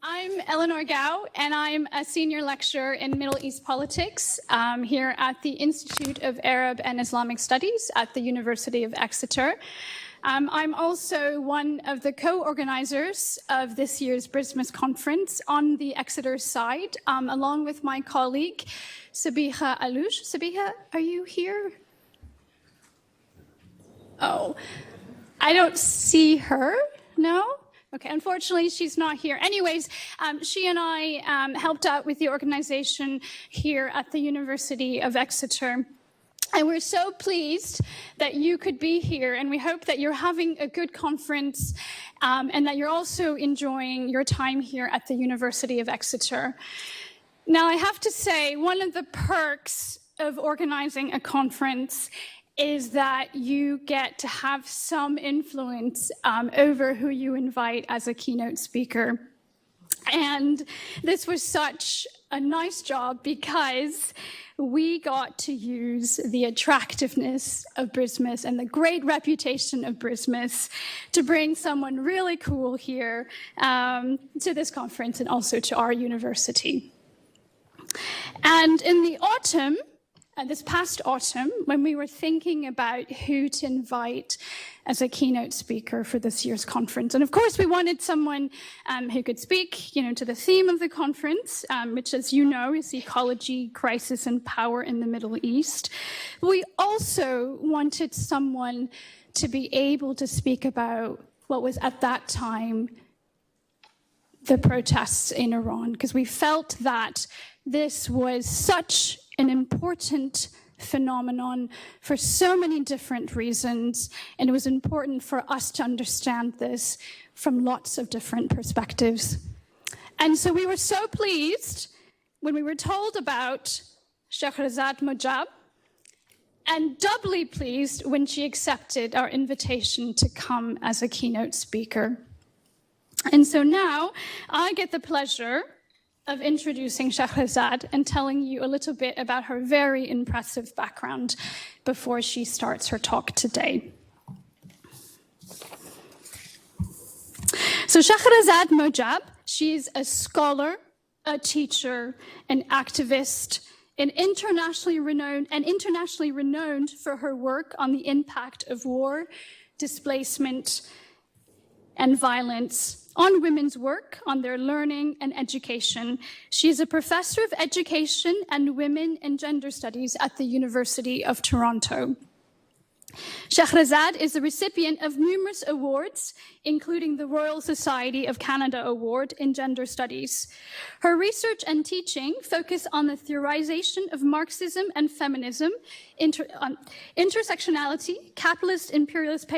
I'm Eleanor Gao, and I'm a senior lecturer in Middle East politics here at the Institute of Arab and Islamic Studies at the University of Exeter. I'm also one of the co-organizers of this year's BRISMES conference on the Exeter side, along with my colleague, Sabiha Alouche. Sabiha, are you here? Oh, I don't see her, no? Okay, unfortunately, she's not here. Anyways, she and I helped out with the organization here at the University of Exeter. And we're so pleased that you could be here, and we hope that you're having a good conference and that you're also enjoying your time here at the University of Exeter. Now, I have to say, one of the perks of organizing a conference is that you get to have some influence over who you invite as a keynote speaker. And this was such a nice job because we got to use the attractiveness of BRISMES and the great reputation of BRISMES to bring someone really cool here to this conference and also to our university. And in the autumn, this past autumn, when we were thinking about who to invite as a keynote speaker for this year's conference, and of course we wanted someone who could speak, to the theme of the conference, which, as you know, is ecology, crisis, and power in the Middle East. We also wanted someone to be able to speak about what was at that time the protests in Iran, because we felt that this was such an important phenomenon for so many different reasons, and it was important for us to understand this from lots of different perspectives. And so we were so pleased when we were told about Shahrzad Mojab, and doubly pleased when she accepted our invitation to come as a keynote speaker. And so now I get the pleasure of introducing Shahrzad and telling you a little bit about her very impressive background before she starts her talk today. So Shahrzad Mojab, she's a scholar, a teacher, an activist, and internationally renowned for her work on the impact of war, displacement, and violence on women's work, on their learning and education. She is a professor of education and women and gender studies at the University of Toronto. Shahrzad is the recipient of numerous awards, including the Royal Society of Canada Award in Gender Studies. Her research and teaching focus on the theorization of Marxism and feminism, intersectionality, capitalist imperialist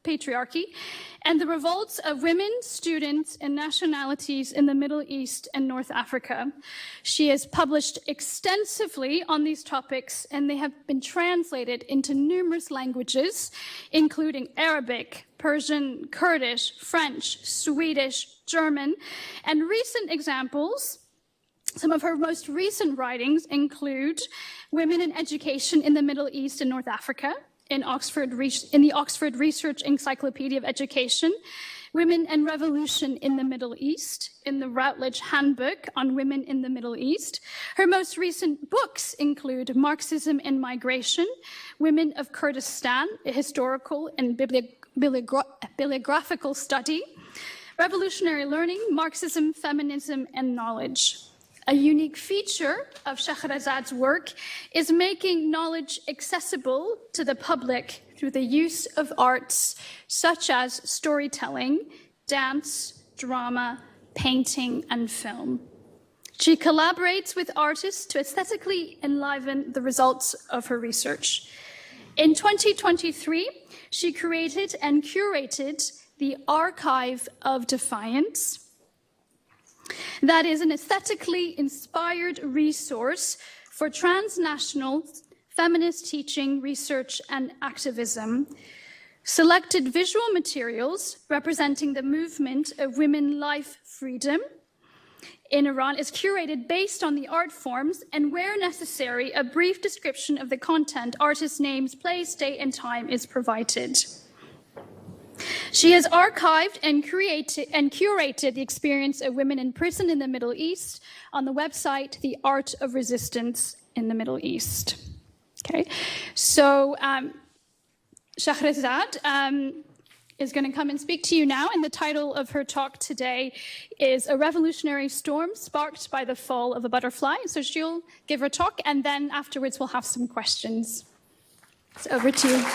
patriarchy, and the revolts of women, students, and nationalities in the Middle East and North Africa. She has published extensively on these topics, and they have been translated into numerous languages, including Arabic, Persian, Kurdish, French, Swedish, German, and recent examples. Some of her most recent writings include Women in Education in the Middle East and North Africa, in the Oxford Research Encyclopedia of Education, Women and Revolution in the Middle East, in the Routledge Handbook on Women in the Middle East. Her most recent books include Marxism and Migration, Women of Kurdistan, a historical and bibliographical study, Revolutionary Learning, Marxism, Feminism, and Knowledge. A unique feature of Shahrzad's work is making knowledge accessible to the public through the use of arts such as storytelling, dance, drama, painting, and film. She collaborates with artists to aesthetically enliven the results of her research. In 2023, she created and curated the Archive of Defiance. That is an aesthetically inspired resource for transnational feminist teaching, research, and activism. Selected visual materials representing the movement of women, life, freedom in Iran is curated based on the art forms, and where necessary, a brief description of the content, artist names, place, date, and time is provided. She has archived and curated the experience of women in prison in the Middle East on the website, The Art of Resistance in the Middle East. Okay, so Shahrzad is going to come and speak to you now, and the title of her talk today is A Revolutionary Storm Sparked by the Fall of a Butterfly. So she'll give her talk, and then afterwards we'll have some questions. So over to you.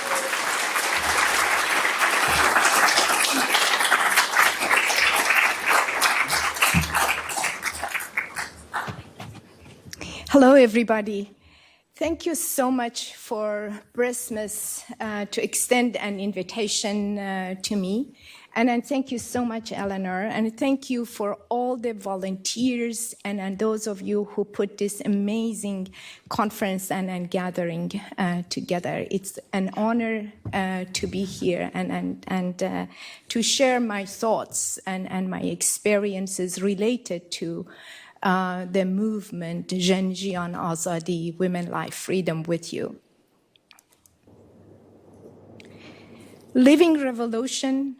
Hello, everybody. Thank you so much for BRISMES to extend an invitation to me. And then thank you so much, Eleanor. And thank you for all the volunteers and those of you who put this amazing conference and gathering together. It's an honor to be here and to share my thoughts and my experiences related to the movement, Jîna, Azadi, Women, Life, Freedom with you. Living revolution,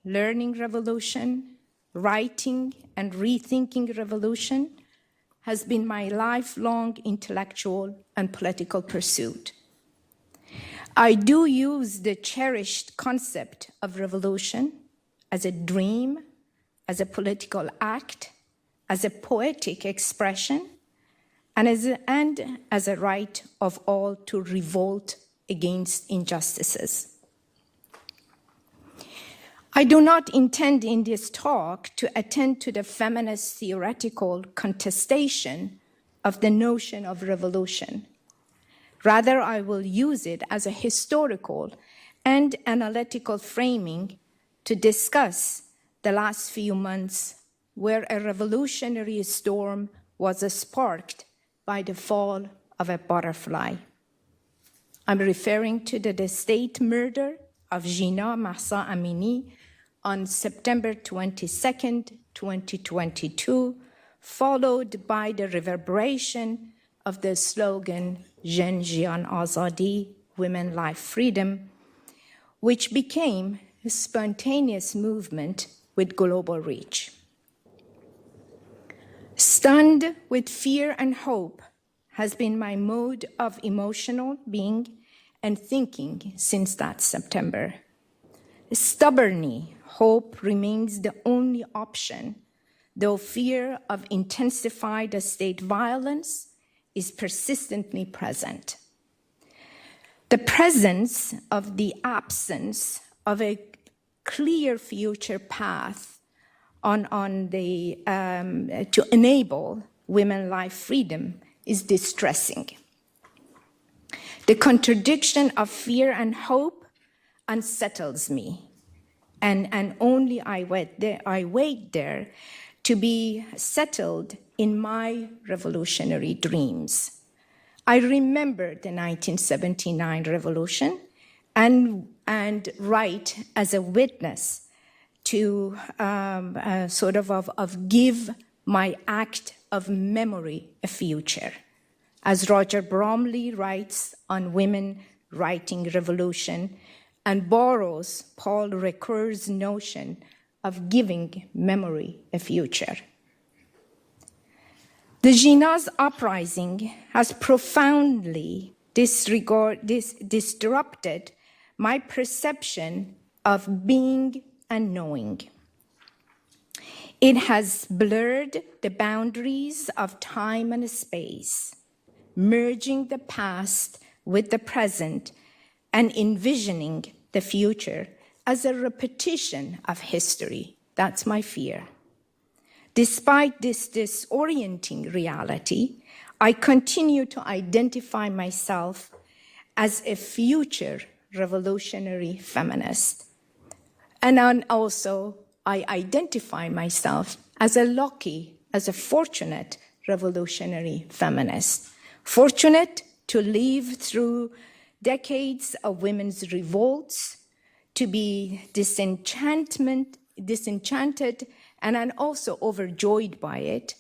learning revolution, writing and rethinking revolution has been my lifelong intellectual and political pursuit. I do use the cherished concept of revolution as a dream, as a political act, as a poetic expression, and as a right of all to revolt against injustices. I do not intend in this talk to attend to the feminist theoretical contestation of the notion of revolution. Rather, I will use it as a historical and analytical framing to discuss the last few months where a revolutionary storm was sparked by the fall of a butterfly. I'm referring to the state murder of Jîna Mahsa Amini on September 22nd, 2022, followed by the reverberation of the slogan Jen Jian Azadi, Women, Life, Freedom, which became a spontaneous movement with global reach. Stunned with fear and hope has been my mode of emotional being and thinking since that September. Stubbornly, hope remains the only option, though fear of intensified state violence is persistently present. The presence of the absence of a clear future path to enable women life freedom is distressing. The contradiction of fear and hope unsettles me, and only I wait there to be settled in my revolutionary dreams. I remember the 1979 revolution and write as a witness to give my act of memory a future. As Roger Bromley writes on Women Writing Revolution and borrows Paul Ricoeur's notion of giving memory a future. The Jîna's uprising has profoundly disrupted my perception of being and knowing. It has blurred the boundaries of time and space, merging the past with the present and envisioning the future as a repetition of history. That's my fear. Despite this disorienting reality, I continue to identify myself as a future revolutionary feminist. And also, I identify myself as a fortunate revolutionary feminist. Fortunate to live through decades of women's revolts, to be disenchanted and also overjoyed by it,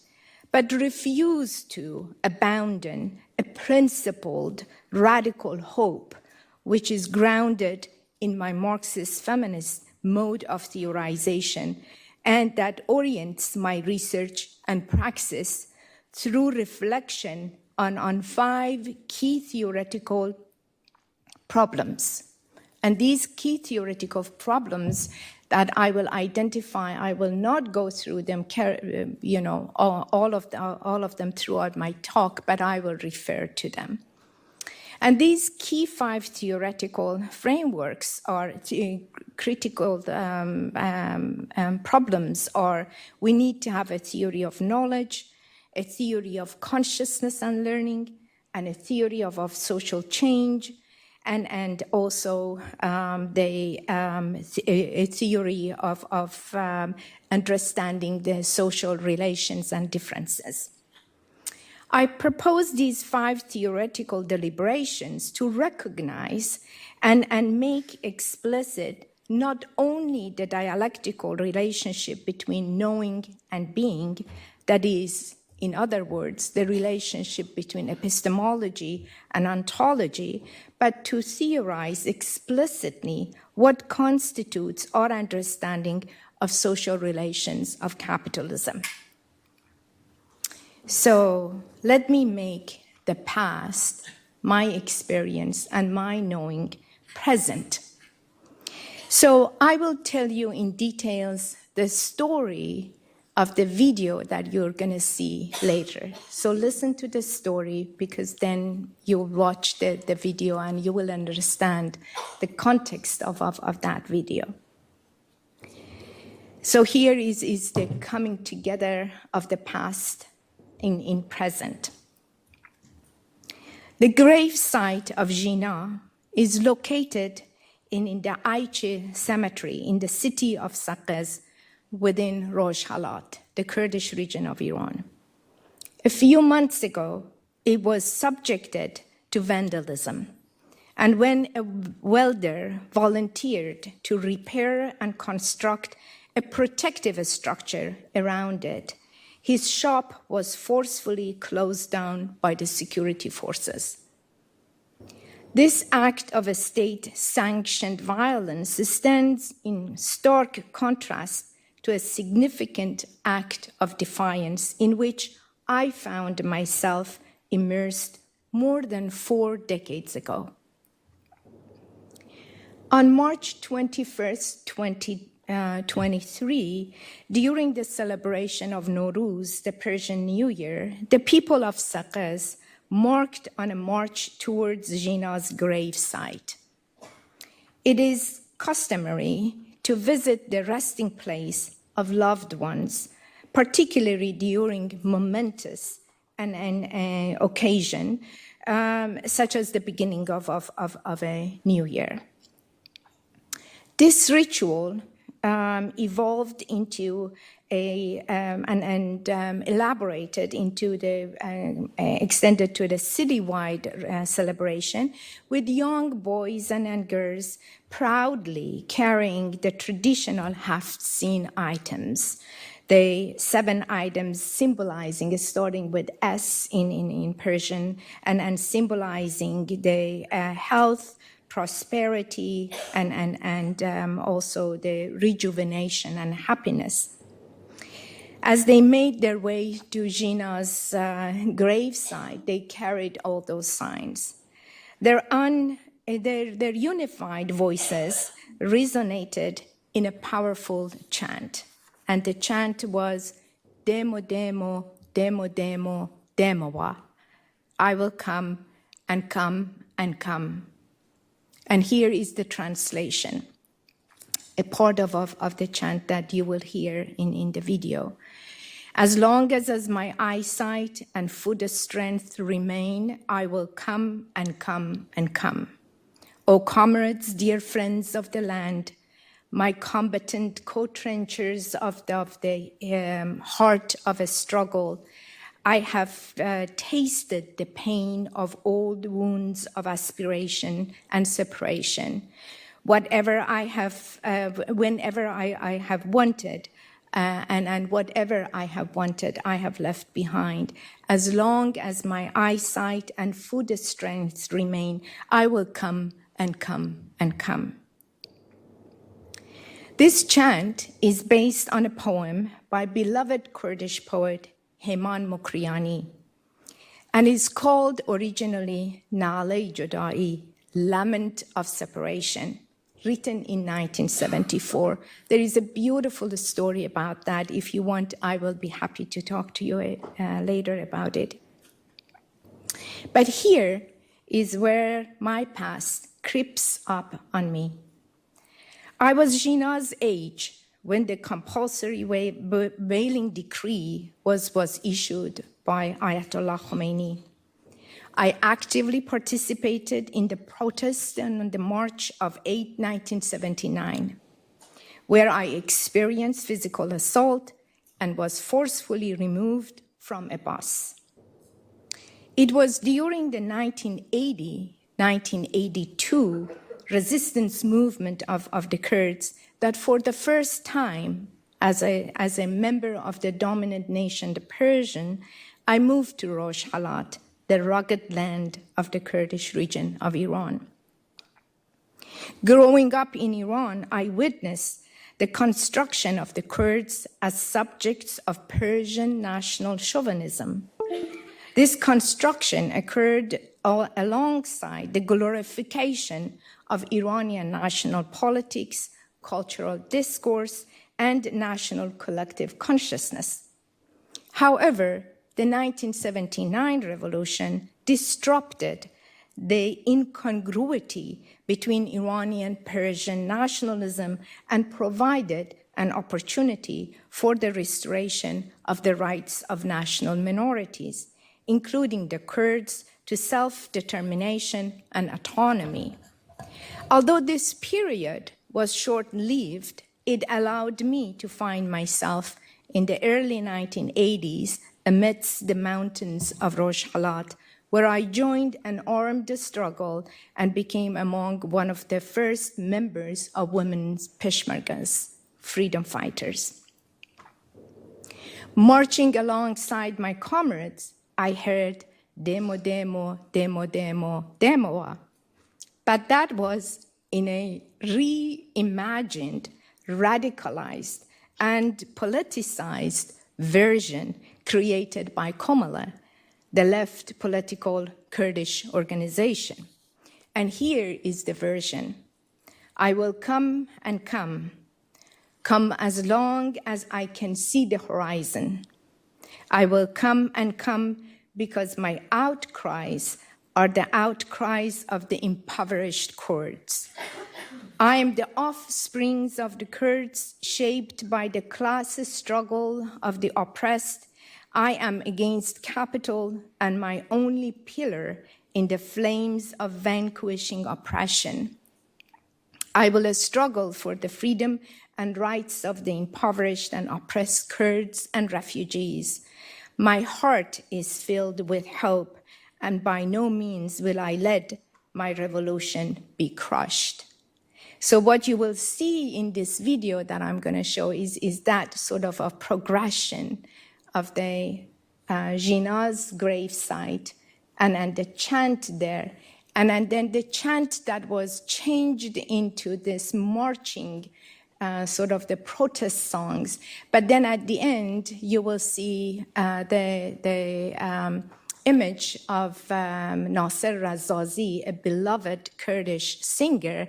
but refuse to abandon a principled, radical hope, which is grounded in my Marxist feminist mode of theorization, and that orients my research and praxis through reflection on 5 key theoretical problems. And these key theoretical problems that I will identify, I will not go through them, all of them throughout my talk, but I will refer to them. And these key 5 theoretical frameworks are critical problems are: we need to have a theory of knowledge, a theory of consciousness and learning, and a theory of social change, and also a theory of understanding the social relations and differences. I propose these 5 theoretical deliberations to recognize and make explicit not only the dialectical relationship between knowing and being, that is, in other words, the relationship between epistemology and ontology, but to theorize explicitly what constitutes our understanding of social relations of capitalism. So let me make the past, my experience, and my knowing present. So I will tell you in details the story of the video that you're going to see later. So listen to the story, because then you'll watch the video and you will understand the context of that video. So here is the coming together of the past in present. The grave site of Jîna is located in the Aychi cemetery in the city of Saqqez within Rojhelat, the Kurdish region of Iran. A few months ago, it was subjected to vandalism. And when a welder volunteered to repair and construct a protective structure around it, his shop was forcefully closed down by the security forces. This act of a state-sanctioned violence stands in stark contrast to a significant act of defiance in which I found myself immersed more than 4 decades ago. On March 21st, 2023, during the celebration of Nowruz, the Persian New Year, the people of Saqqez marked on a march towards Jîna's grave site. It is customary to visit the resting place of loved ones, particularly during momentous occasion, such as the beginning of a new year. This ritual evolved into elaborated into extended to the citywide celebration, with young boys and girls proudly carrying the traditional haft-seen items, the 7 items symbolizing, starting with S in Persian, and symbolizing the health, prosperity, and also the rejuvenation and happiness. As they made their way to Jîna's gravesite, they carried all those signs. Their unified voices resonated in a powerful chant. And the chant was, Demo, demo, demo, demo, demowa. I will come and come and come. And here is the translation, a part of the chant that you will hear in the video. As long as my eyesight and foot strength remain, I will come and come and come. O comrades, dear friends of the land, my combatant co-trenchers of the heart of a struggle, I have tasted the pain of old wounds of aspiration and separation. Whatever I have, whenever I have wanted, and whatever I have wanted, I have left behind. As long as my eyesight and foot strength remain, I will come and come and come. This chant is based on a poem by beloved Kurdish poet Heman Mokriani, and is called originally Nale Jodai, Lament of Separation, written in 1974. There is a beautiful story about that. If you want, I will be happy to talk to you later about it. But here is where my past creeps up on me. I was Jîna's age when the compulsory whaling decree was issued by Ayatollah Khomeini. I actively participated in the protests and the March of 1979, where I experienced physical assault and was forcefully removed from a bus. It was during the 1980-1982 resistance movement of the Kurds that for the first time, as a member of the dominant nation, the Persian, I moved to Rojhelat, the rugged land of the Kurdish region of Iran. Growing up in Iran, I witnessed the construction of the Kurds as subjects of Persian national chauvinism. This construction occurred alongside the glorification of Iranian national politics, cultural discourse, and national collective consciousness. However, the 1979 revolution disrupted the incongruity between Iranian-Persian nationalism and provided an opportunity for the restoration of the rights of national minorities, including the Kurds, to self-determination and autonomy. Although this period was short-lived, it allowed me to find myself in the early 1980s amidst the mountains of Rojhelat, where I joined an armed struggle and became among one of the first members of women's Peshmergas, freedom fighters. Marching alongside my comrades, I heard demo, demo, demo, demo, demoa. But that was in a reimagined, radicalized, and politicized version created by Komala, the left political Kurdish organization. And here is the version. I will come and come as long as I can see the horizon. I will come and come because my outcries are the outcries of the impoverished Kurds. I am the offspring of the Kurds, shaped by the class struggle of the oppressed. I am against capital and my only pillar in the flames of vanquishing oppression. I will struggle for the freedom and rights of the impoverished and oppressed Kurds and refugees. My heart is filled with hope, and by no means will I let my revolution be crushed. So what you will see in this video that I'm going to show is that sort of a progression of the Jîna's gravesite and the chant there. And then the chant that was changed into this marching, sort of the protest songs. But then at the end, you will see the image of Nasser Razazi, a beloved Kurdish singer,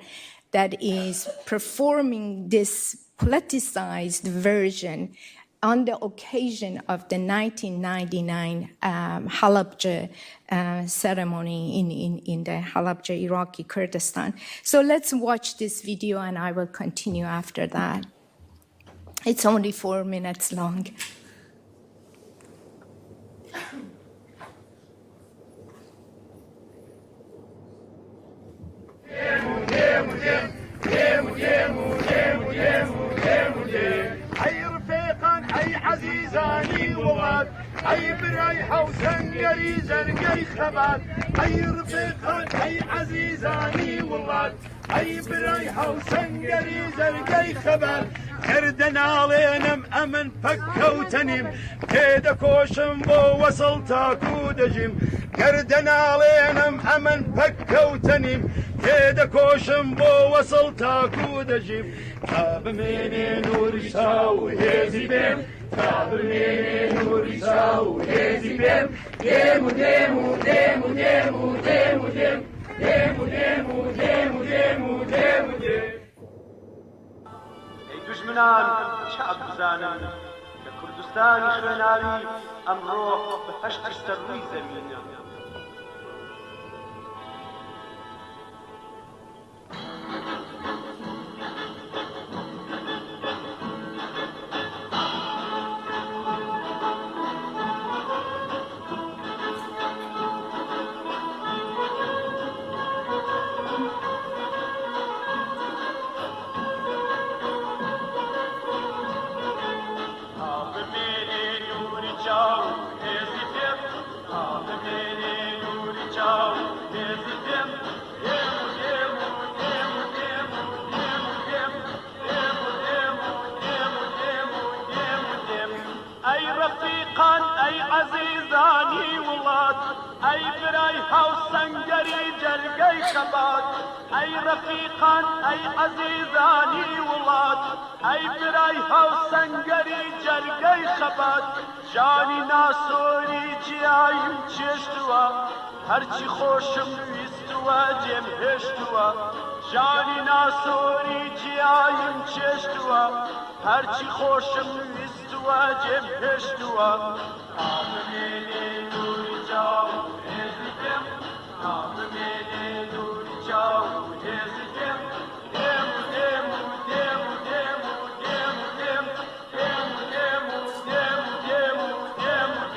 that is performing this politicized version on the occasion of the 1999 Halabja ceremony in the Halabja, Iraqi Kurdistan. So let's watch this video and I will continue after that. It's only 4 minutes long. عزيزاني وغاد أي برايحة وسنقري زرقي خبات أي رفيقان أي عزيزاني وغاد أي برايحة وسنقري زرقي خبات كردنا لينم أمن فكوتنم كيدا كوشم بو وصلتا كودجم گردن علينم أمن فكوتني تيدا كوشم بو وصل تاكو دجيب تاب مني نور شاو هزي بيم تاب مني نور شاو هزي بيم ديمو ديمو ديمو ديمو ديمو ديم ديمو ديمو ديمو ديمو ديمو ديم ای دشمنان شعب بزانن لكردستان خوێناوی ئەمڕۆ بە هەشتر سەرووی زەمینە أي رفيقان أي عزيزاني ولاد أي برايها وسنقري جرقي خبات جاني ناسوري جيايم چشتوا هرچی خوشم ویستوا جم هشتوا جاني ناسوري جيايم چشتوا هرچی خوشم ویستوا جم هشتوا آمني نوری جاو هزیدم آمني نوری جاو هزیدم دمو دمو دمو دمو دمو دمو دمو دمو دمو دمو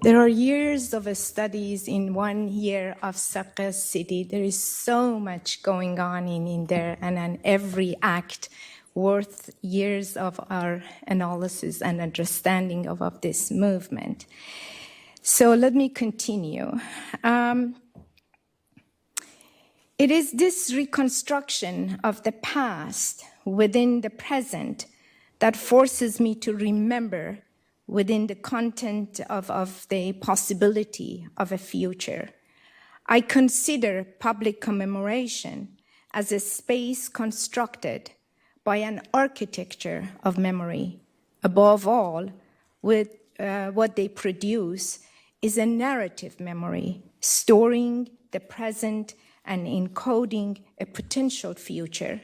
There are years of studies in 1 year of Saqqa city. There is so much going on in there, and every act worth years of our analysis and understanding of this movement. So let me continue. It is this reconstruction of the past within the present that forces me to remember within the content of the possibility of a future. I consider public commemoration as a space constructed by an architecture of memory. Above all, with what they produce is a narrative memory, storing the present and encoding a potential future,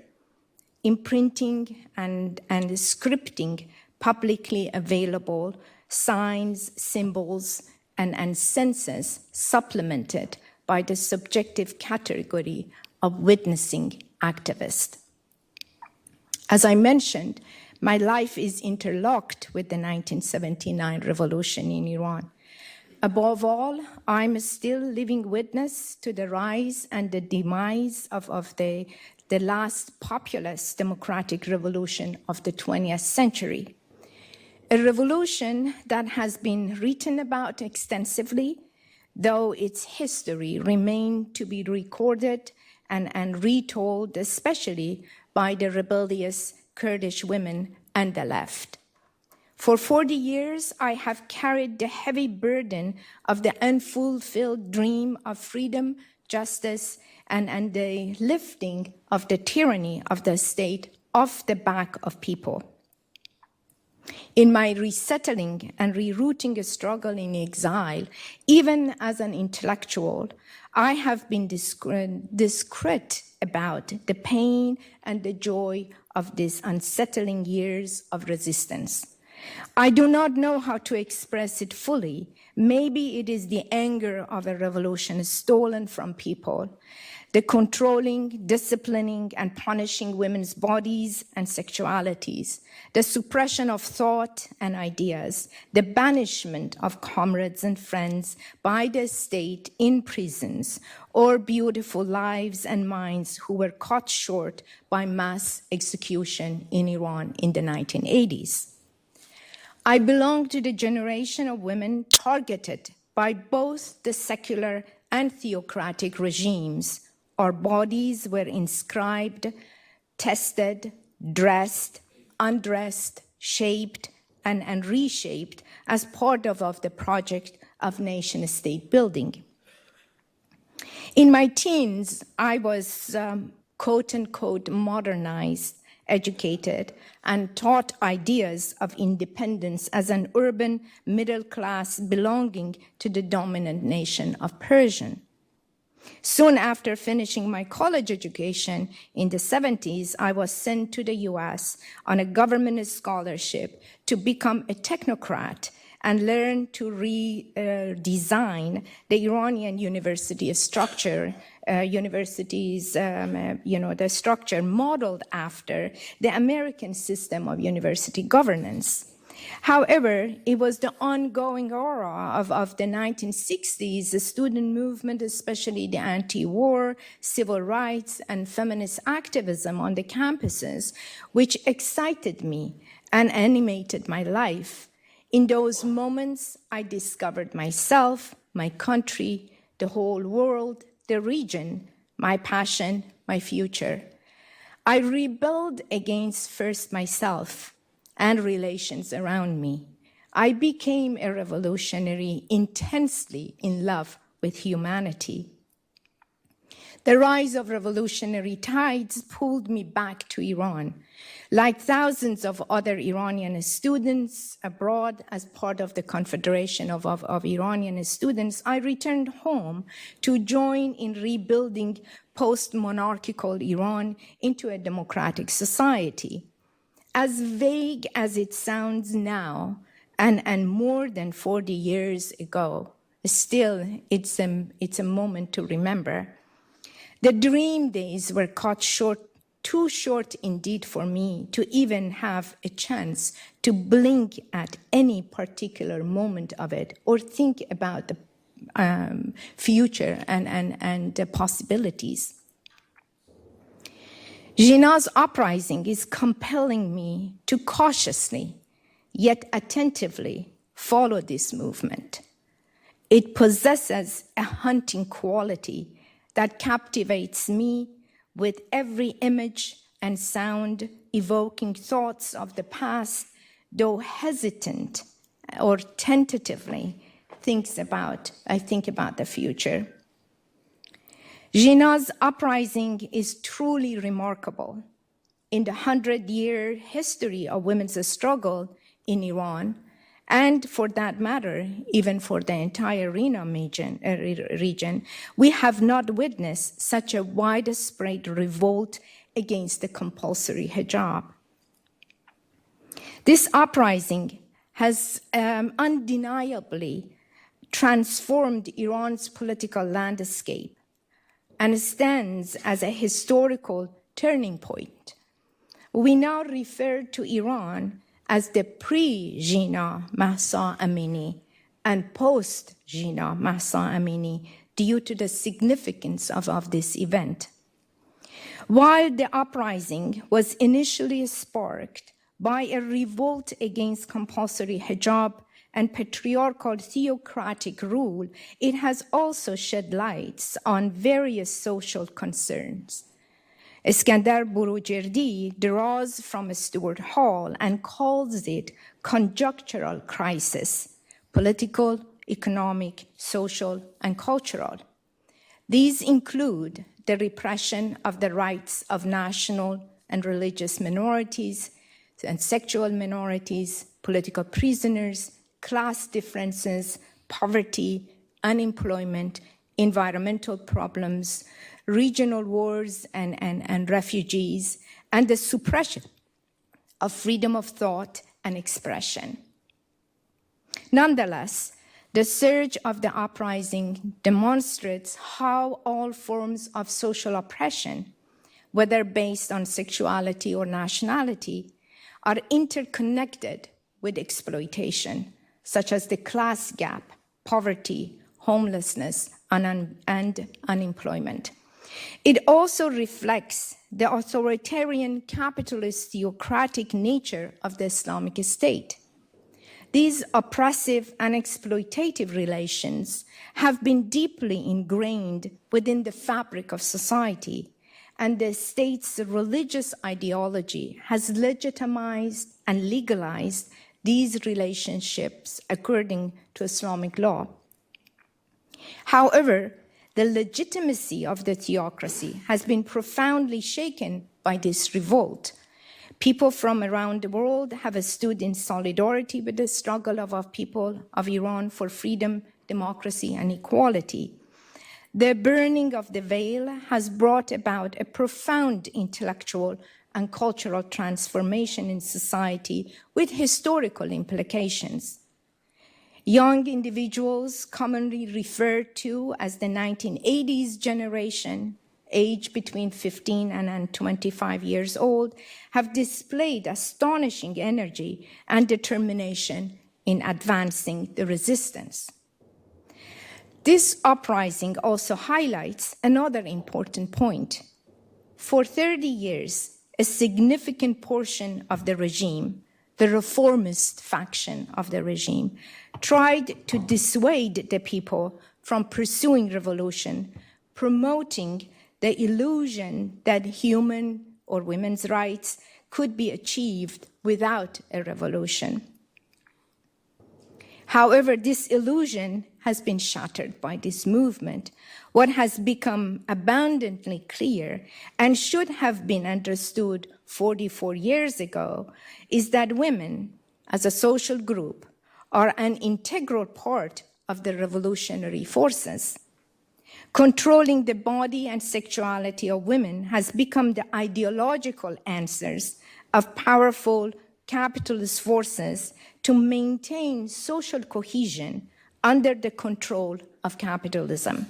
imprinting and scripting publicly available signs, symbols, and senses supplemented by the subjective category of witnessing activist. As I mentioned, my life is interlocked with the 1979 revolution in Iran. Above all, I'm still living witness to the rise and the demise of the last populist democratic revolution of the 20th century. A revolution that has been written about extensively, though its history remained to be recorded and retold, especially by the rebellious Kurdish women and the left. For 40 years, I have carried the heavy burden of the unfulfilled dream of freedom, justice, and the lifting of the tyranny of the state off the back of people. In my resettling and rerouting struggle in exile, even as an intellectual, I have been discreet about the pain and the joy of these unsettling years of resistance. I do not know how to express it fully. Maybe it is the anger of a revolution stolen from people, the controlling, disciplining, and punishing women's bodies and sexualities, the suppression of thought and ideas, the banishment of comrades and friends by the state in prisons, or beautiful lives and minds who were cut short by mass execution in Iran in the 1980s. I belong to the generation of women targeted by both the secular and theocratic regimes. Our bodies were inscribed, tested, dressed, undressed, shaped, and reshaped as part of the project of nation-state building. In my teens, I was quote-unquote modernized, educated, and taught ideas of independence as an urban middle class belonging to the dominant nation of Persia. Soon after finishing my college education in the 70s, I was sent to the US on a government scholarship to become a technocrat and learn to redesign the Iranian university structure, the structure modeled after the American system of university governance. However, it was the ongoing aura of the 1960s, the student movement, especially the anti-war, civil rights, and feminist activism on the campuses, which excited me and animated my life. In those moments, I discovered myself, my country, the whole world, the region, my passion, my future. I rebelled against first myself and relations around me. I became a revolutionary intensely in love with humanity. The rise of revolutionary tides pulled me back to Iran. Like thousands of other Iranian students abroad as part of the Confederation of Iranian Students, I returned home to join in rebuilding post-monarchical Iran into a democratic society. As vague as it sounds now, and more than 40 years ago, still it's a moment to remember. The dream days were cut short, too short indeed for me to even have a chance to blink at any particular moment of it or think about the future and the possibilities. Jîna's uprising is compelling me to cautiously, yet attentively, follow this movement. It possesses a hunting quality that captivates me with every image and sound evoking thoughts of the past, though hesitant or tentatively I think about the future. Jîna's uprising is truly remarkable. In the 100-year history of women's struggle in Iran, and for that matter, even for the entire Jîna region, we have not witnessed such a widespread revolt against the compulsory hijab. This uprising has undeniably transformed Iran's political landscape and stands as a historical turning point. We now refer to Iran as the pre-Jîna Mahsa Amini and post-Jîna Mahsa Amini due to the significance of this event. While the uprising was initially sparked by a revolt against compulsory hijab and patriarchal theocratic rule, it has also shed lights on various social concerns. Iskandar Burujerdi draws from Stuart Hall and calls it conjunctural crisis, political, economic, social, and cultural. These include the repression of the rights of national and religious minorities and sexual minorities, political prisoners, class differences, poverty, unemployment, environmental problems, regional wars and refugees, and the suppression of freedom of thought and expression. Nonetheless, the surge of the uprising demonstrates how all forms of social oppression, whether based on sexuality or nationality, are interconnected with exploitation, such as the class gap, poverty, homelessness, and unemployment. It also reflects the authoritarian capitalist theocratic nature of the Islamic State. These oppressive and exploitative relations have been deeply ingrained within the fabric of society, and the state's religious ideology has legitimized and legalized these relationships according to Islamic law. However, the legitimacy of the theocracy has been profoundly shaken by this revolt. People from around the world have stood in solidarity with the struggle of our people of Iran for freedom, democracy, and equality. The burning of the veil has brought about a profound intellectual and cultural transformation in society with historical implications. Young individuals, commonly referred to as the 1980s generation, aged between 15 and 25 years old, have displayed astonishing energy and determination in advancing the resistance. This uprising also highlights another important point. For 30 years, a significant portion of the regime, the reformist faction of the regime, tried to dissuade the people from pursuing revolution, promoting the illusion that human or women's rights could be achieved without a revolution. However, this illusion has been shattered by this movement. What has become abundantly clear and should have been understood 44 years ago is that women, as a social group, are an integral part of the revolutionary forces. Controlling the body and sexuality of women has become the ideological answers of powerful capitalist forces to maintain social cohesion under the control of capitalism.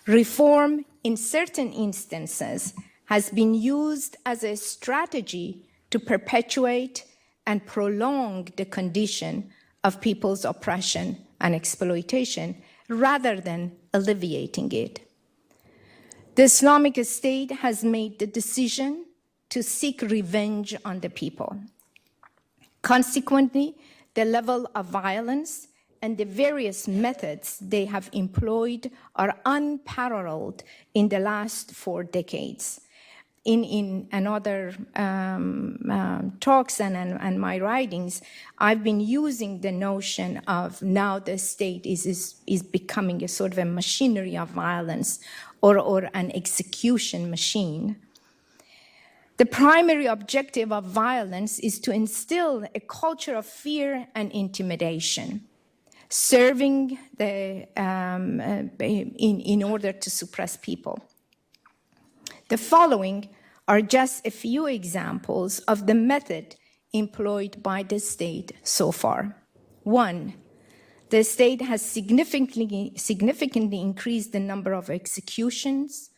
Reform, in certain instances, has been used as a strategy to perpetuate and prolong the condition of people's oppression and exploitation rather than alleviating it. The Islamic State has made the decision to seek revenge on the people. Consequently, the level of violence and the various methods they have employed are unparalleled in the last 4 decades. In another talks and my writings, I've been using the notion of now the state is becoming a sort of a machinery of violence or an execution machine. The primary objective of violence is to instill a culture of fear and intimidation, serving in order to suppress people. The following are just a few examples of the method employed by the state so far. 1, the state has significantly increased the number of executions,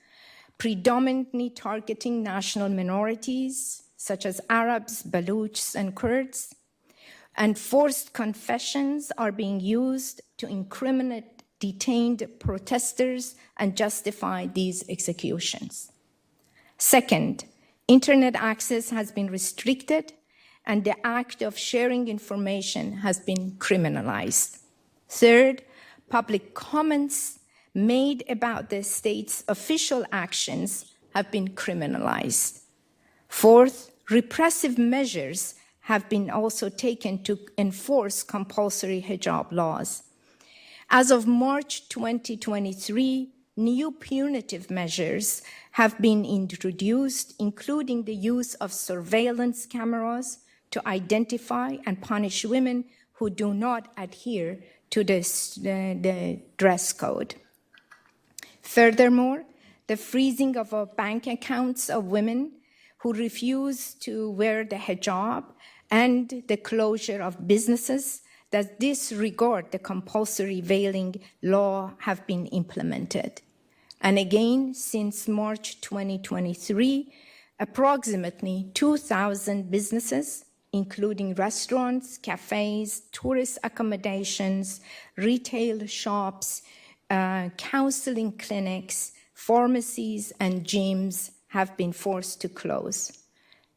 predominantly targeting national minorities, such as Arabs, Baluchs, and Kurds, and forced confessions are being used to incriminate detained protesters and justify these executions. Second, internet access has been restricted and the act of sharing information has been criminalized. Third, public comments made about the state's official actions have been criminalized. Fourth, repressive measures have been also taken to enforce compulsory hijab laws. As of March 2023, new punitive measures have been introduced, including the use of surveillance cameras to identify and punish women who do not adhere to the dress code. Furthermore, the freezing of bank accounts of women who refuse to wear the hijab and the closure of businesses that disregard the compulsory veiling law have been implemented. And again, since March 2023, approximately 2,000 businesses, including restaurants, cafes, tourist accommodations, retail shops, counseling clinics, pharmacies, and gyms have been forced to close.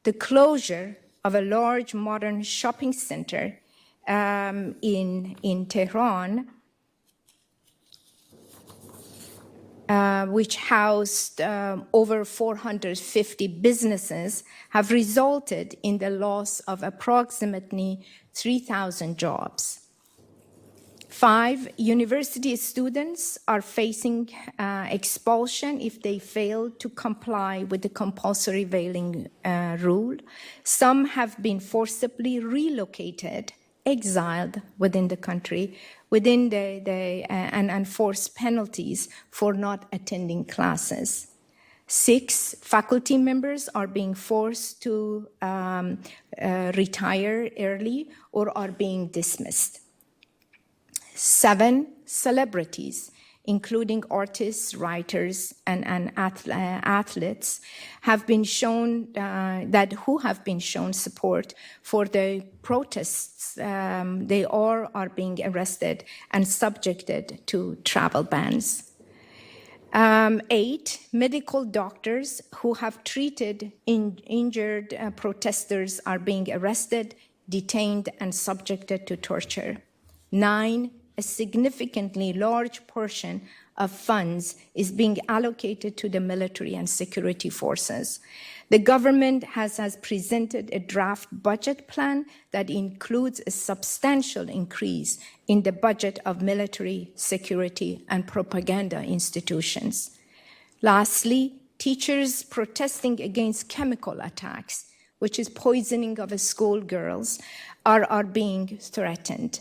The closure of a large modern shopping center in Tehran, which housed over 450 businesses, have resulted in the loss of approximately 3,000 jobs. 5, university students are facing expulsion if they fail to comply with the compulsory veiling rule. Some have been forcibly relocated, exiled within the country, within and enforced penalties for not attending classes. 6, faculty members are being forced to retire early or are being dismissed. 7, celebrities, including artists, writers, and athletes, have been shown who have been shown support for the protests. They all are being arrested and subjected to travel bans. 8, medical doctors who have treated injured protesters are being arrested, detained, and subjected to torture. 9, a significantly large portion of funds is being allocated to the military and security forces. The government has presented a draft budget plan that includes a substantial increase in the budget of military, security, and propaganda institutions. Lastly, teachers protesting against chemical attacks, which is poisoning of schoolgirls, are being threatened.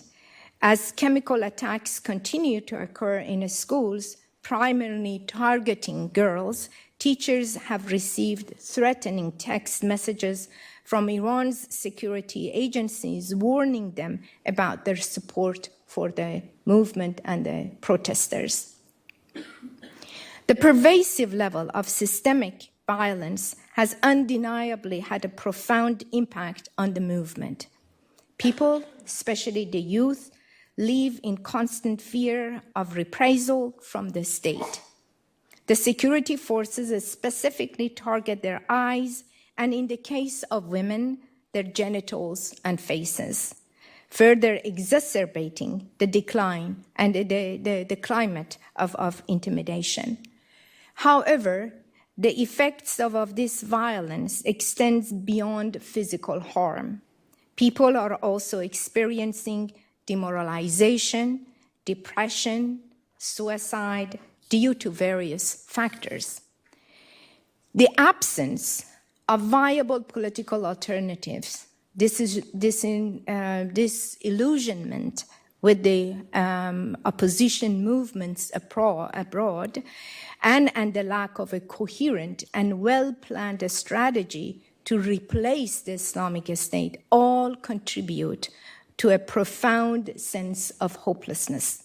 As chemical attacks continue to occur in schools, primarily targeting girls, teachers have received threatening text messages from Iran's security agencies warning them about their support for the movement and the protesters. The pervasive level of systemic violence has undeniably had a profound impact on the movement. People, especially the youth, live in constant fear of reprisal from the state. The security forces specifically target their eyes, and in the case of women, their genitals and faces, further exacerbating the decline and the climate of intimidation. However, the effects of this violence extends beyond physical harm. People are also experiencing demoralization, depression, suicide due to various factors. The absence of viable political alternatives, disillusionment with the opposition movements abroad, and the lack of a coherent and well-planned strategy to replace the Islamic State all contribute to a profound sense of hopelessness.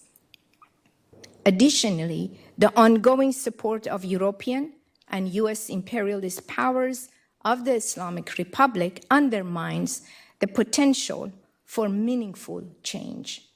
Additionally, the ongoing support of European and US imperialist powers of the Islamic Republic undermines the potential for meaningful change.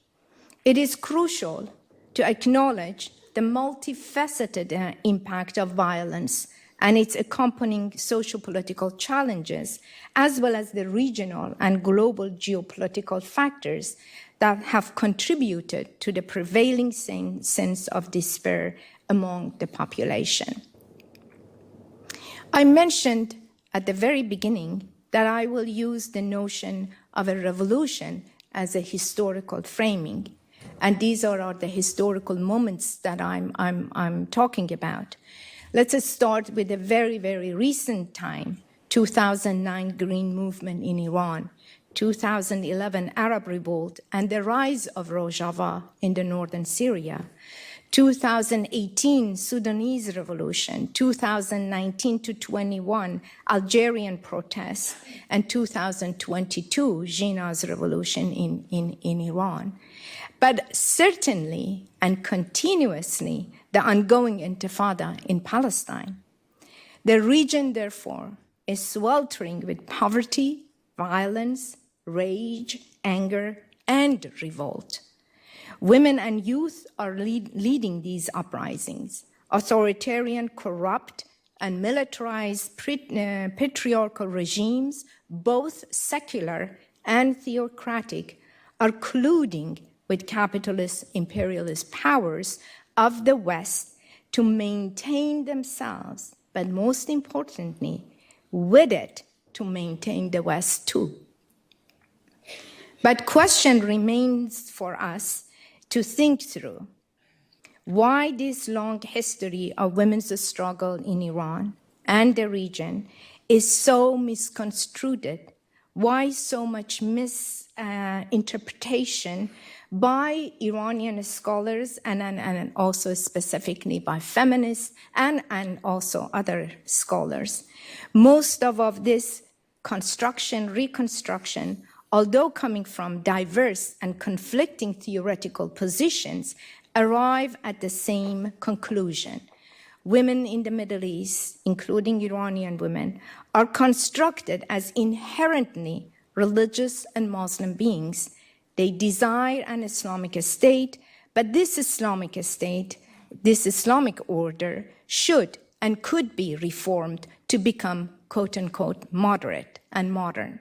It is crucial to acknowledge the multifaceted impact of violence and its accompanying socio-political challenges, as well as the regional and global geopolitical factors that have contributed to the prevailing sense of despair among the population. I mentioned at the very beginning that I will use the notion of a revolution as a historical framing, and these are the historical moments that I'm talking about. Let's start with a very, very recent time, 2009 Green Movement in Iran, 2011 Arab Revolt and the rise of Rojava in the northern Syria, 2018 Sudanese Revolution, 2019 to 21 Algerian protests, and 2022 Jîna's revolution in Iran. But certainly and continuously, the ongoing intifada in Palestine. The region, therefore, is sweltering with poverty, violence, rage, anger, and revolt. Women and youth are leading these uprisings. Authoritarian, corrupt, and militarized patriarchal regimes, both secular and theocratic, are colluding with capitalist imperialist powers of the West to maintain themselves, but most importantly, with it, to maintain the West too. But question remains for us to think through why this long history of women's struggle in Iran and the region is so misconstrued, why so much misinterpretation by Iranian scholars and also specifically by feminists and also other scholars. Most of this reconstruction, although coming from diverse and conflicting theoretical positions, arrive at the same conclusion. Women in the Middle East, including Iranian women, are constructed as inherently religious and Muslim beings. They desire an Islamic state, but this Islamic state, this Islamic order should and could be reformed to become, quote unquote, moderate and modern.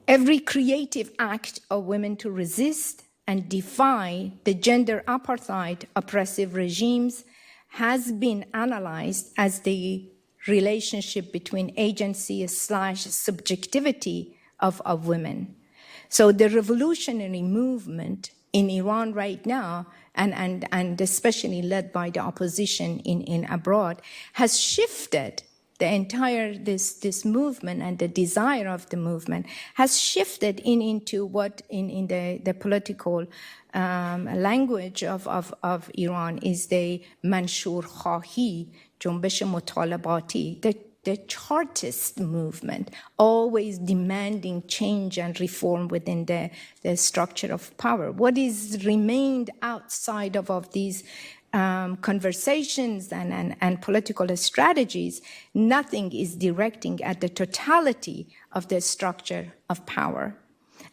Every creative act of women to resist and defy the gender apartheid oppressive regimes has been analyzed as the relationship between agency / subjectivity of women. So the revolutionary movement in Iran right now, and especially led by the opposition in abroad, has shifted the entire, this movement and the desire of the movement has shifted into what in the political language of Iran is the Manshur Khahi, Jumbesh Mutalabati, the Chartist movement, always demanding change and reform within the structure of power. What is remained outside of these conversations and political strategies, nothing is directing at the totality of the structure of power.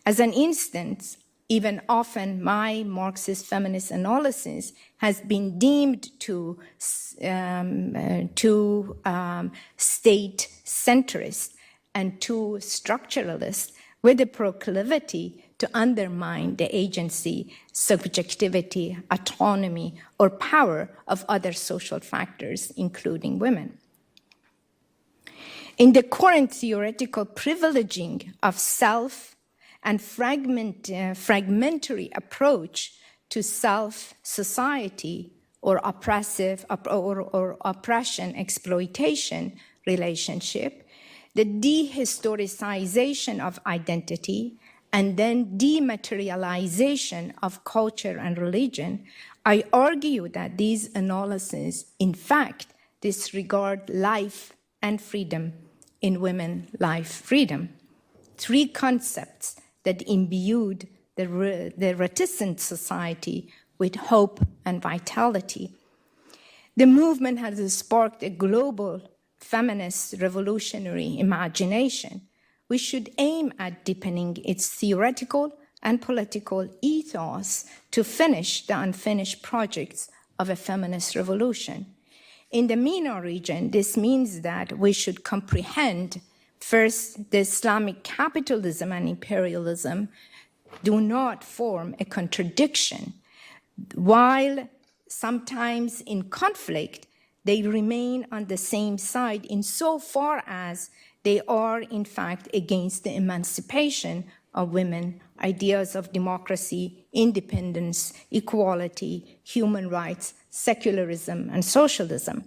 As an instance, even often my Marxist feminist analysis has been deemed to state-centrist and too structuralist, with a proclivity to undermine the agency, subjectivity, autonomy, or power of other social factors, including women. In the current theoretical privileging of self and fragmentary approach to self-society or oppression exploitation, relationship, the dehistoricization of identity, and then dematerialization of culture and religion, I argue that these analyses, in fact, disregard life and freedom in women, life, freedom. Three concepts that imbued the reticent society with hope and vitality. The movement has sparked a global feminist revolutionary imagination, which should aim at deepening its theoretical and political ethos to finish the unfinished projects of a feminist revolution. In the MENA region, this means that we should comprehend, first, the Islamic capitalism and imperialism do not form a contradiction. While sometimes in conflict, they remain on the same side insofar as they are, in fact, against the emancipation of women, ideas of democracy, independence, equality, human rights, secularism, and socialism.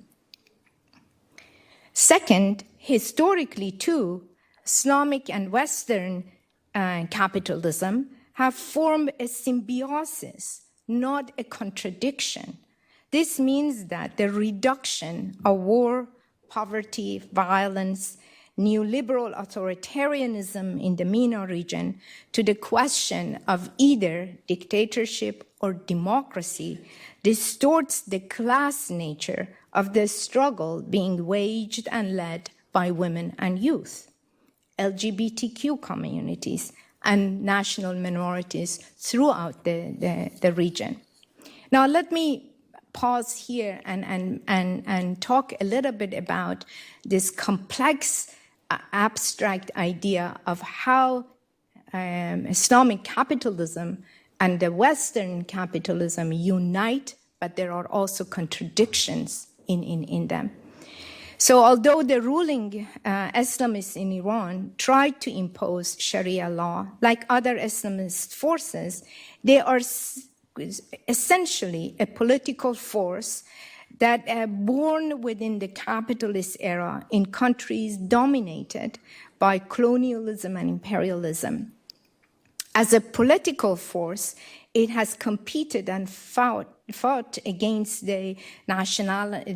Second, historically too, Islamic and Western capitalism have formed a symbiosis, not a contradiction. This means that the reduction of war, poverty, violence, neoliberal authoritarianism in the MENA region to the question of either dictatorship or democracy distorts the class nature of the struggle being waged and led by women and youth, LGBTQ communities, and national minorities throughout the region. Now, let me pause here and talk a little bit about this complex, abstract idea of how Islamic capitalism and the Western capitalism unite, but there are also contradictions in them. So although the ruling Islamists in Iran tried to impose Sharia law, like other Islamist forces, they are essentially a political force that born within the capitalist era in countries dominated by colonialism and imperialism. As a political force, it has competed and fought against the nationalist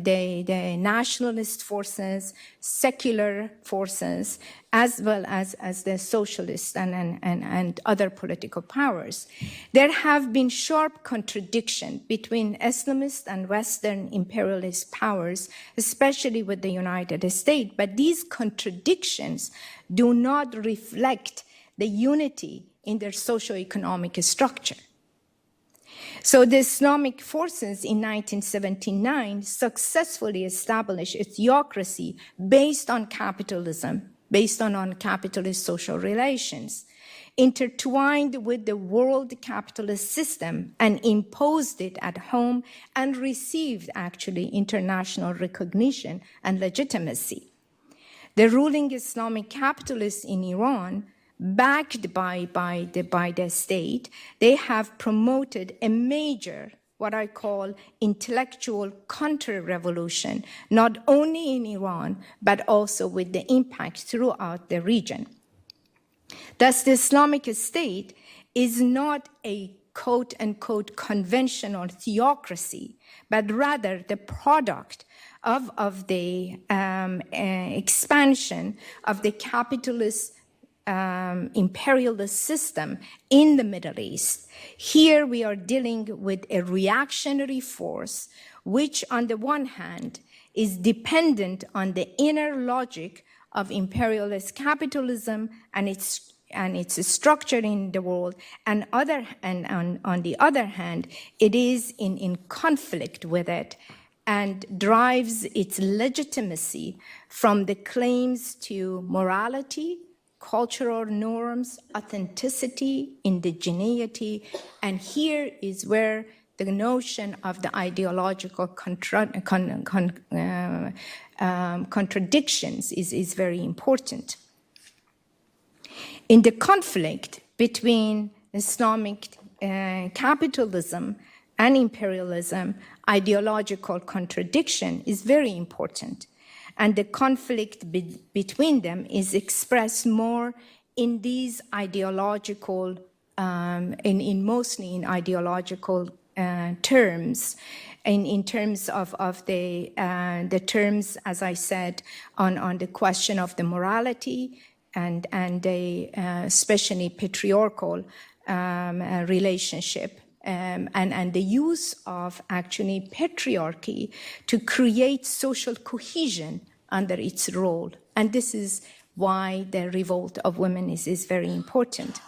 forces, secular forces, as well as the socialist and other political powers. There have been sharp contradictions between Islamist and Western imperialist powers, especially with the United States, but these contradictions do not reflect the unity in their socio-economic structure. So the Islamic forces in 1979 successfully established a theocracy based on capitalism, based on capitalist social relations, intertwined with the world capitalist system and imposed it at home and received actually international recognition and legitimacy. The ruling Islamic capitalists in Iran, backed by the state, they have promoted a major, what I call intellectual counter-revolution, not only in Iran, but also with the impact throughout the region. Thus, the Islamic State is not a quote-unquote conventional theocracy, but rather the product of the expansion of the capitalist imperialist system in the Middle East. Here we are dealing with a reactionary force, which on the one hand is dependent on the inner logic of imperialist capitalism and its structure in the world, and on the other hand, it is in conflict with it and drives its legitimacy from the claims to morality, cultural norms, authenticity, indigeneity, and here is where the notion of the ideological contradictions is very important. In the conflict between Islamic capitalism and imperialism, ideological contradiction is very important. and the conflict between them is expressed more in these ideological, mostly in ideological terms, in terms of the terms, as I said, on the question of the morality and the especially patriarchal relationship, and the use of actually patriarchy to create social cohesion under its role. And this is why the revolt of women is very important.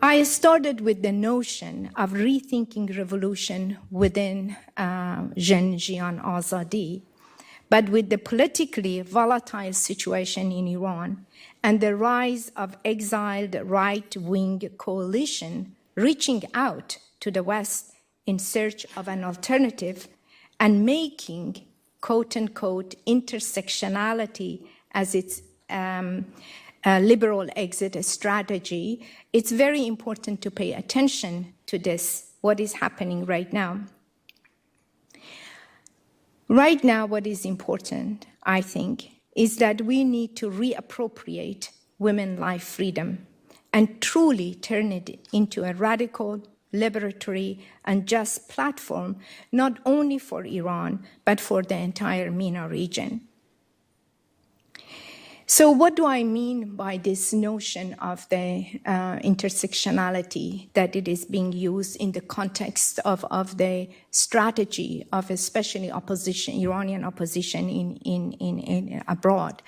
I started with the notion of rethinking revolution within Jîna Azadi, but with the politically volatile situation in Iran and the rise of exiled right-wing coalition reaching out to the West in search of an alternative and making, quote-unquote, intersectionality as its liberal exit strategy, it's very important to pay attention to this, what is happening right now. Right now, what is important, I think, is that we need to reappropriate women's life freedom and truly turn it into a radical, liberatory, and just platform, not only for Iran, but for the entire MENA region. So what do I mean by this notion of the intersectionality that it is being used in the context of the strategy of especially opposition, Iranian opposition in abroad?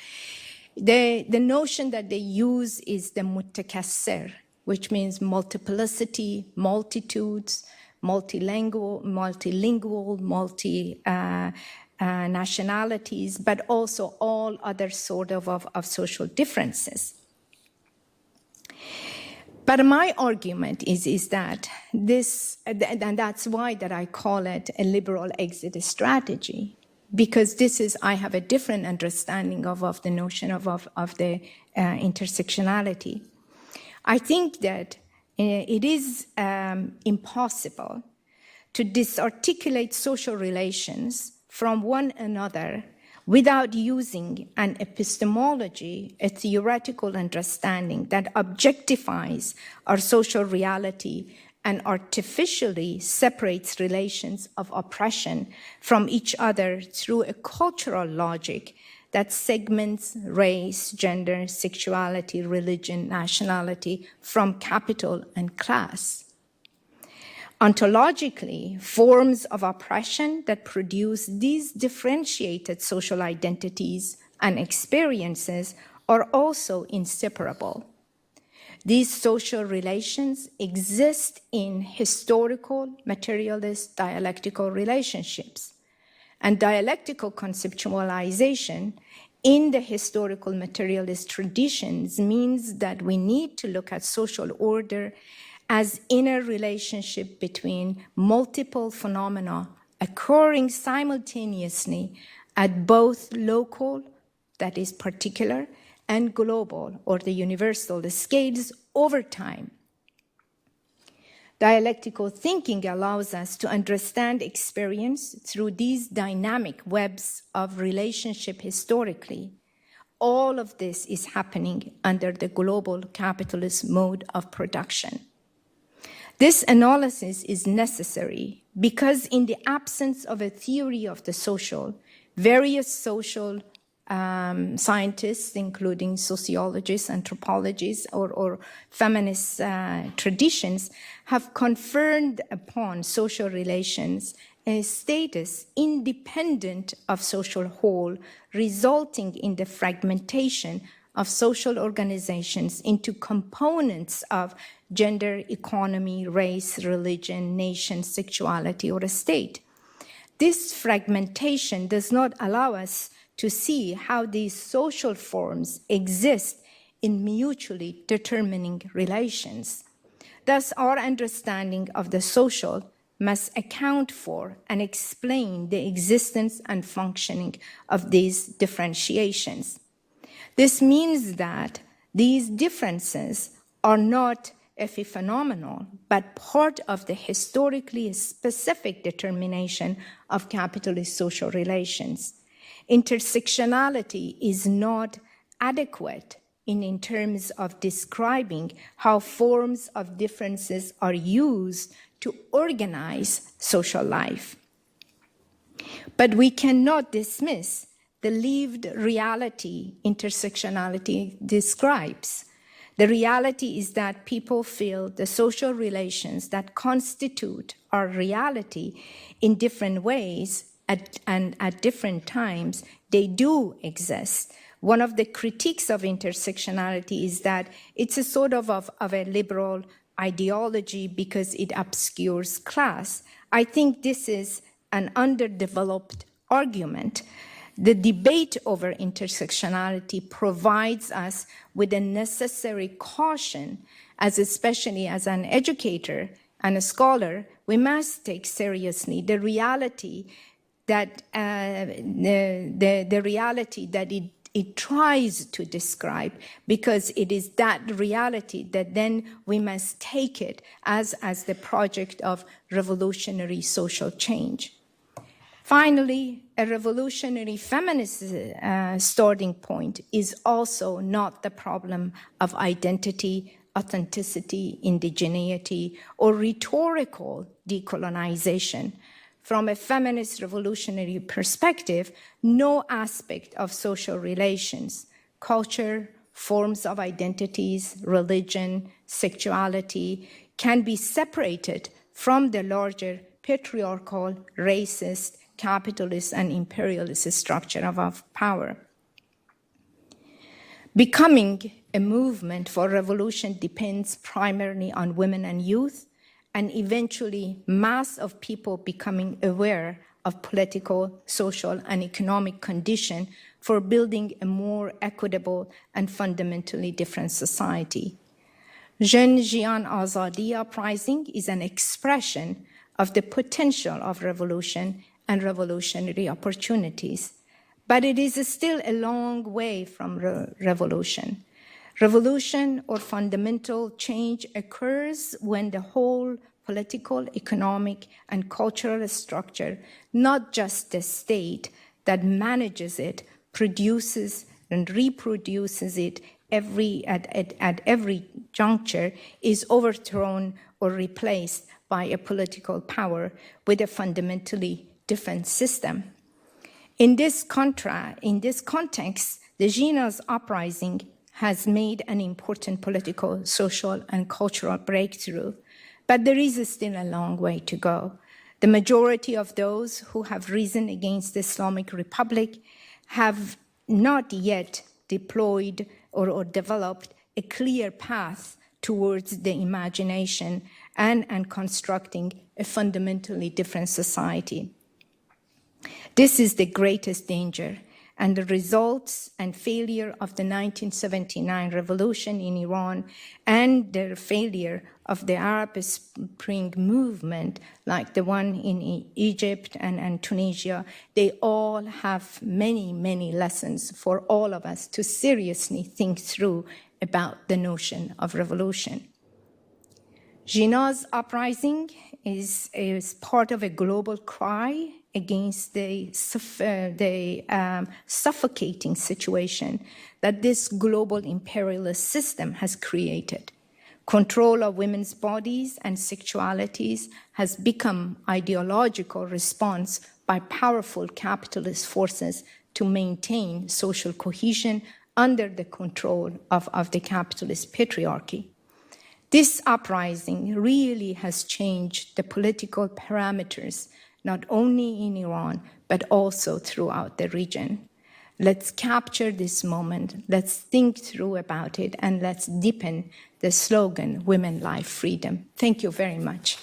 The notion that they use is the mutakasser, which means multiplicity, multitudes, multilingual, nationalities, but also all other sort of social differences. But my argument is that this, and that's why that I call it a liberal exit strategy, because this is, I have a different understanding of the notion of the intersectionality. I think that it is impossible to disarticulate social relations from one another without using an epistemology, a theoretical understanding that objectifies our social reality and artificially separates relations of oppression from each other through a cultural logic that segments race, gender, sexuality, religion, nationality from capital and class. Ontologically, forms of oppression that produce these differentiated social identities and experiences are also inseparable. These social relations exist in historical, materialist, dialectical relationships. And dialectical conceptualization in the historical materialist traditions means that we need to look at social order as inner relationship between multiple phenomena occurring simultaneously at both local, that is particular, and global, or the universal, the scales over time. Dialectical thinking allows us to understand experience through these dynamic webs of relationship historically. All of this is happening under the global capitalist mode of production. This analysis is necessary because in the absence of a theory of the social, various social scientists, including sociologists, anthropologists, or feminist traditions, have conferred upon social relations a status independent of social whole, resulting in the fragmentation of social organizations into components of gender, economy, race, religion, nation, sexuality, or a state. This fragmentation does not allow us to see how these social forms exist in mutually determining relations. Thus, our understanding of the social must account for and explain the existence and functioning of these differentiations. This means that these differences are not epiphenomenal, but part of the historically specific determination of capitalist social relations. Intersectionality is not adequate in terms of describing how forms of differences are used to organize social life. But we cannot dismiss the lived reality intersectionality describes. The reality is that people feel the social relations that constitute our reality in different ways and at different times, they do exist. One of the critiques of intersectionality is that it's a sort of a liberal ideology because it obscures class. I think this is an underdeveloped argument. The debate over intersectionality provides us with a necessary caution, as especially as an educator and a scholar, we must take seriously the reality that it tries to describe, because it is that reality that then we must take it as the project of revolutionary social change. Finally, a revolutionary feminist starting point is also not the problem of identity, authenticity, indigeneity, or rhetorical decolonization. From a feminist revolutionary perspective, no aspect of social relations, culture, forms of identities, religion, sexuality can be separated from the larger patriarchal, racist, capitalist, and imperialist structure of power. Becoming a movement for revolution depends primarily on women and youth, and eventually mass of people becoming aware of political, social, and economic condition for building a more equitable and fundamentally different society. Jeune Jian Azadi Uprising is an expression of the potential of revolution and revolutionary opportunities, but it is still a long way from revolution. Revolution or fundamental change occurs when the whole political, economic, and cultural structure, not just the state that manages it, produces and reproduces it at every juncture, is overthrown or replaced by a political power with a fundamentally different system. In this context, the Jîna's uprising has made an important political, social, and cultural breakthrough, but there is still a long way to go. The majority of those who have risen against the Islamic Republic have not yet deployed or developed a clear path towards the imagination and constructing a fundamentally different society. This is the greatest danger, and the results and failure of the 1979 revolution in Iran and the failure of the Arab Spring movement, like the one in Egypt and Tunisia, they all have many, many lessons for all of us to seriously think through about the notion of revolution. Jîna's uprising is part of a global cry against the suffocating situation that this global imperialist system has created. Control of women's bodies and sexualities has become ideological response by powerful capitalist forces to maintain social cohesion under the control of the capitalist patriarchy. This uprising really has changed the political parameters, not only in Iran, but also throughout the region. Let's capture this moment, let's think through about it, and let's deepen the slogan, Women, Life, Freedom. Thank you very much.